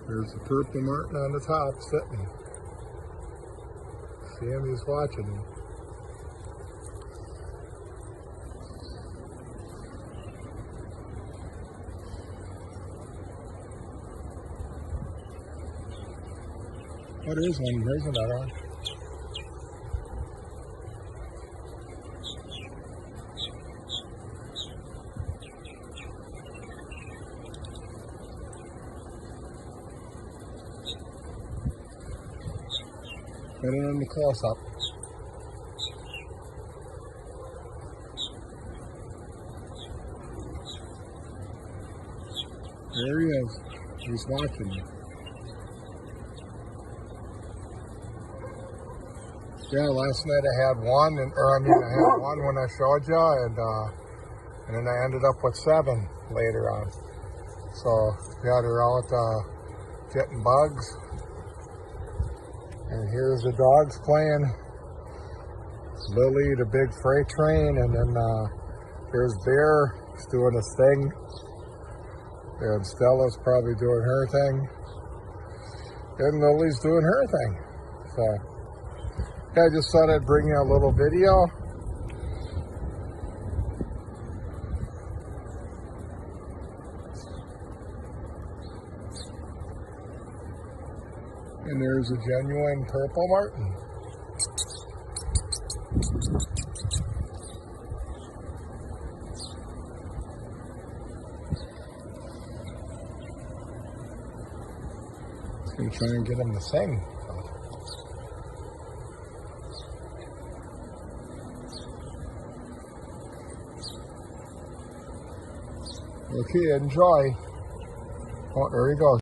There's the purple martin on the top sitting. See him? He's watching him. Oh, there's one. There's another one. Put it in the close-up. There he is. He's watching you. Yeah, last night I had one, I had one when I showed you, and then I ended up with 7 later on. So yeah, they're out getting bugs. And here's the dogs playing. Lily, the big freight train, and then here's Bear. He's doing his thing. And Stella's probably doing her thing. And Lily's doing her thing. So yeah, I just thought I'd bring you a little video. And there's a genuine purple martin. Just gonna try and get him to sing. Okay, enjoy. Oh, there he goes.